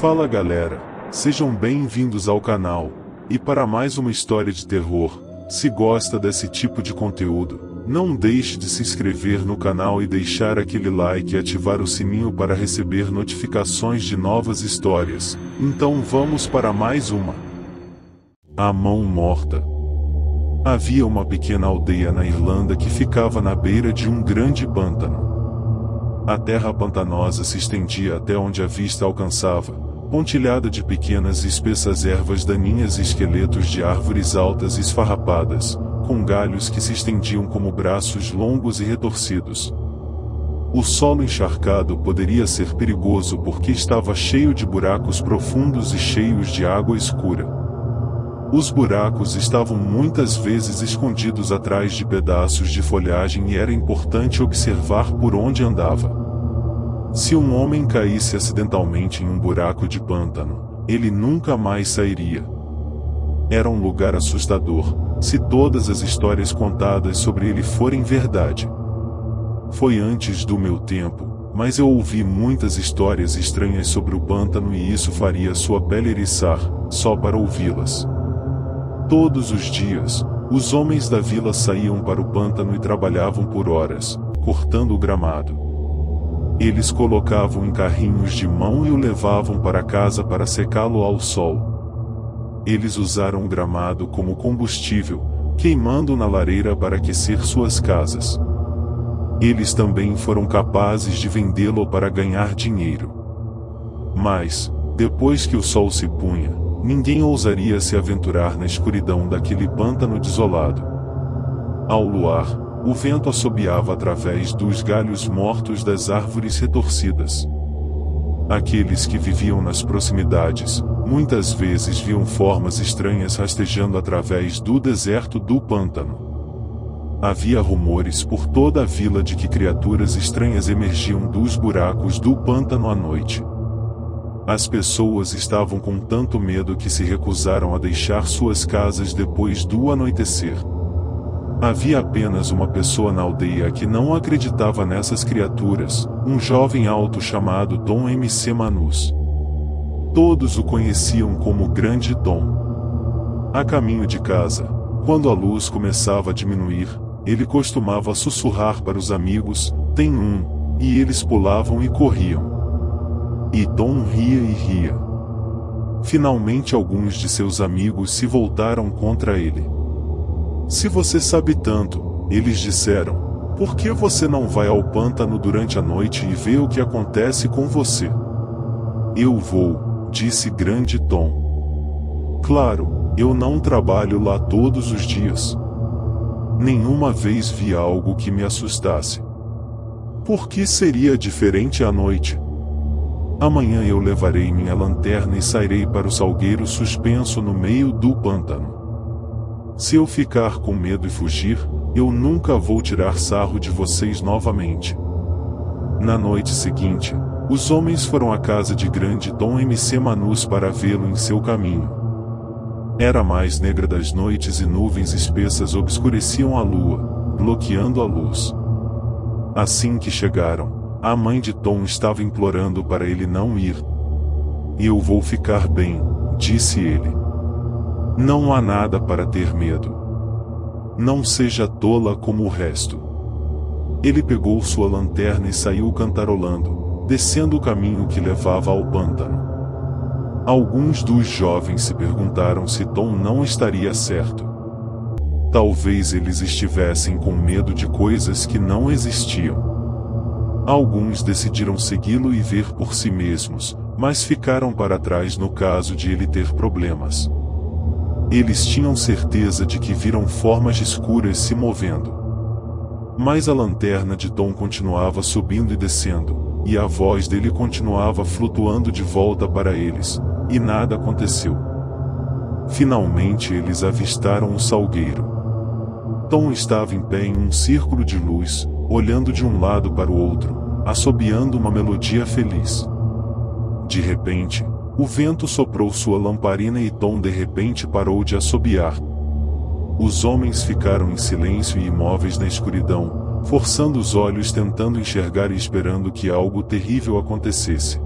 Fala galera, sejam bem-vindos ao canal, e para mais uma história de terror. Se gosta desse tipo de conteúdo, não deixe de se inscrever no canal e deixar aquele like e ativar o sininho para receber notificações de novas histórias. Então vamos para mais uma. A Mão Morta. Havia uma pequena aldeia na Irlanda que ficava na beira de um grande pântano. A terra pantanosa se estendia até onde a vista alcançava, pontilhada de pequenas e espessas ervas daninhas e esqueletos de árvores altas e esfarrapadas, com galhos que se estendiam como braços longos e retorcidos. O solo encharcado poderia ser perigoso porque estava cheio de buracos profundos e cheios de água escura. Os buracos estavam muitas vezes escondidos atrás de pedaços de folhagem e era importante observar por onde andava. Se um homem caísse acidentalmente em um buraco de pântano, ele nunca mais sairia. Era um lugar assustador, se todas as histórias contadas sobre ele forem verdade. Foi antes do meu tempo, mas eu ouvi muitas histórias estranhas sobre o pântano e isso faria sua pele eriçar, só para ouvi-las. Todos os dias, os homens da vila saíam para o pântano e trabalhavam por horas, cortando o gramado. Eles colocavam em carrinhos de mão e o levavam para casa para secá-lo ao sol. Eles usaram o gramado como combustível, queimando na lareira para aquecer suas casas. Eles também foram capazes de vendê-lo para ganhar dinheiro. Mas, depois que o sol se punha, ninguém ousaria se aventurar na escuridão daquele pântano desolado. Ao luar, o vento assobiava através dos galhos mortos das árvores retorcidas. Aqueles que viviam nas proximidades, muitas vezes viam formas estranhas rastejando através do deserto do pântano. Havia rumores por toda a vila de que criaturas estranhas emergiam dos buracos do pântano à noite. As pessoas estavam com tanto medo que se recusaram a deixar suas casas depois do anoitecer. Havia apenas uma pessoa na aldeia que não acreditava nessas criaturas, um jovem alto chamado Tom MC Manus. Todos o conheciam como Grande Tom. A caminho de casa, quando a luz começava a diminuir, ele costumava sussurrar para os amigos, "Tem um", e eles pulavam e corriam. E Tom ria e ria. Finalmente alguns de seus amigos se voltaram contra ele. "Se você sabe tanto", eles disseram, "por que você não vai ao pântano durante a noite e vê o que acontece com você?" "Eu vou", disse Grande Tom. "Claro, eu não trabalho lá todos os dias. Nenhuma vez vi algo que me assustasse. Por que seria diferente à noite? Amanhã eu levarei minha lanterna e sairei para o salgueiro suspenso no meio do pântano. Se eu ficar com medo e fugir, eu nunca vou tirar sarro de vocês novamente." Na noite seguinte, os homens foram à casa de Grande Tom MC Manus para vê-lo em seu caminho. Era a mais negra das noites e nuvens espessas obscureciam a lua, bloqueando a luz. Assim que chegaram, a mãe de Tom estava implorando para ele não ir. "Eu vou ficar bem", disse ele. "Não há nada para ter medo. Não seja tola como o resto." Ele pegou sua lanterna e saiu cantarolando, descendo o caminho que levava ao pântano. Alguns dos jovens se perguntaram se Tom não estaria certo. Talvez eles estivessem com medo de coisas que não existiam. Alguns decidiram segui-lo e ver por si mesmos, mas ficaram para trás no caso de ele ter problemas. Eles tinham certeza de que viram formas escuras se movendo. Mas a lanterna de Tom continuava subindo e descendo, e a voz dele continuava flutuando de volta para eles, e nada aconteceu. Finalmente eles avistaram o salgueiro. Tom estava em pé em um círculo de luz, olhando de um lado para o outro, assobiando uma melodia feliz. De repente, o vento soprou sua lamparina e Tom de repente parou de assobiar. Os homens ficaram em silêncio e imóveis na escuridão, forçando os olhos tentando enxergar e esperando que algo terrível acontecesse.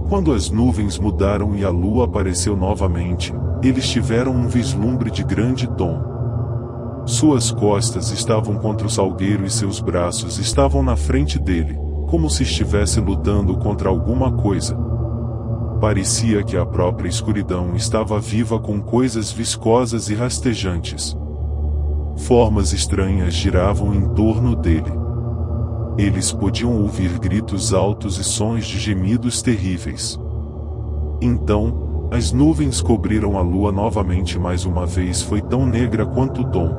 Quando as nuvens mudaram e a lua apareceu novamente, eles tiveram um vislumbre de grande Tom. Suas costas estavam contra o salgueiro e seus braços estavam na frente dele, como se estivesse lutando contra alguma coisa. Parecia que a própria escuridão estava viva com coisas viscosas e rastejantes. Formas estranhas giravam em torno dele. Eles podiam ouvir gritos altos e sons de gemidos terríveis. Então, as nuvens cobriram a lua novamente mais uma vez. Foi tão negra quanto Tom.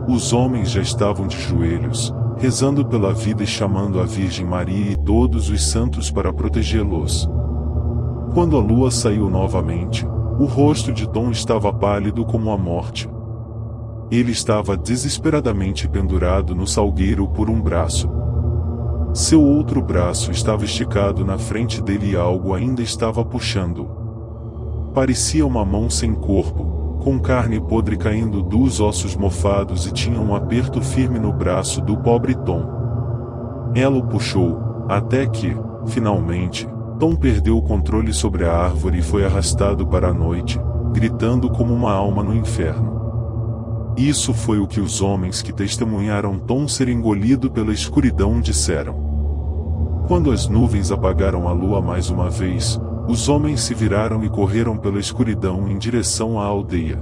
Os homens já estavam de joelhos, rezando pela vida e chamando a Virgem Maria e todos os santos para protegê-los. Quando a lua saiu novamente, o rosto de Tom estava pálido como a morte. Ele estava desesperadamente pendurado no salgueiro por um braço. Seu outro braço estava esticado na frente dele e algo ainda estava puxando-o. Parecia uma mão sem corpo, com carne podre caindo dos ossos mofados e tinha um aperto firme no braço do pobre Tom. Ela o puxou, até que, finalmente, Tom perdeu o controle sobre a árvore e foi arrastado para a noite, gritando como uma alma no inferno. Isso foi o que os homens que testemunharam Tom ser engolido pela escuridão disseram. Quando as nuvens apagaram a lua mais uma vez, os homens se viraram e correram pela escuridão em direção à aldeia.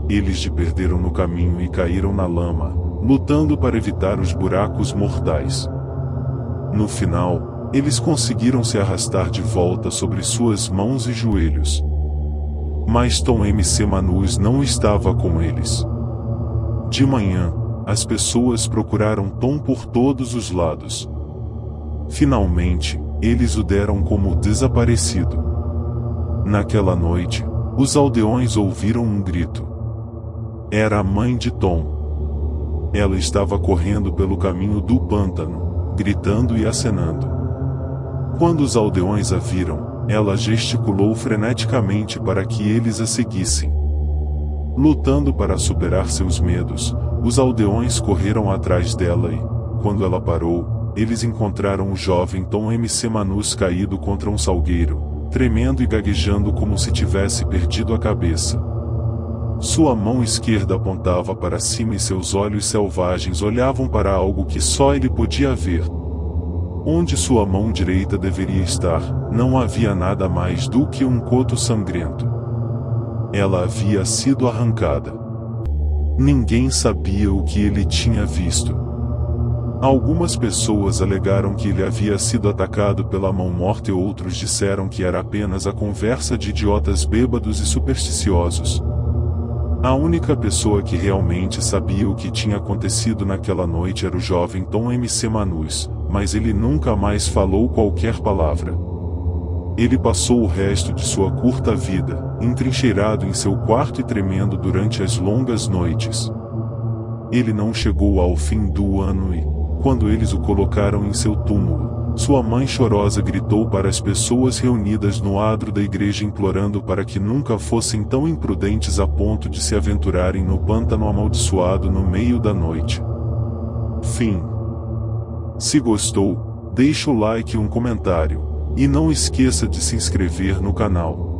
Eles perderam no caminho e caíram na lama, lutando para evitar os buracos mortais. No final, eles conseguiram se arrastar de volta sobre suas mãos e joelhos. Mas Tom MC Manus não estava com eles. De manhã, as pessoas procuraram Tom por todos os lados. Finalmente, eles o deram como desaparecido. Naquela noite, os aldeões ouviram um grito. Era a mãe de Tom. Ela estava correndo pelo caminho do pântano, gritando e acenando. Quando os aldeões a viram, ela gesticulou freneticamente para que eles a seguissem. Lutando para superar seus medos, os aldeões correram atrás dela e, quando ela parou, eles encontraram o jovem Tom MC Manus caído contra um salgueiro, tremendo e gaguejando como se tivesse perdido a cabeça. Sua mão esquerda apontava para cima e seus olhos selvagens olhavam para algo que só ele podia ver. Onde sua mão direita deveria estar, não havia nada mais do que um coto sangrento. Ela havia sido arrancada. Ninguém sabia o que ele tinha visto. Algumas pessoas alegaram que ele havia sido atacado pela mão morta e outros disseram que era apenas a conversa de idiotas bêbados e supersticiosos. A única pessoa que realmente sabia o que tinha acontecido naquela noite era o jovem Tom MC Manus, mas ele nunca mais falou qualquer palavra. Ele passou o resto de sua curta vida, entrincheirado em seu quarto e tremendo durante as longas noites. Ele não chegou ao fim do ano e, quando eles o colocaram em seu túmulo, sua mãe chorosa gritou para as pessoas reunidas no adro da igreja implorando para que nunca fossem tão imprudentes a ponto de se aventurarem no pântano amaldiçoado no meio da noite. Fim. Se gostou, deixa o like e um comentário. E não esqueça de se inscrever no canal.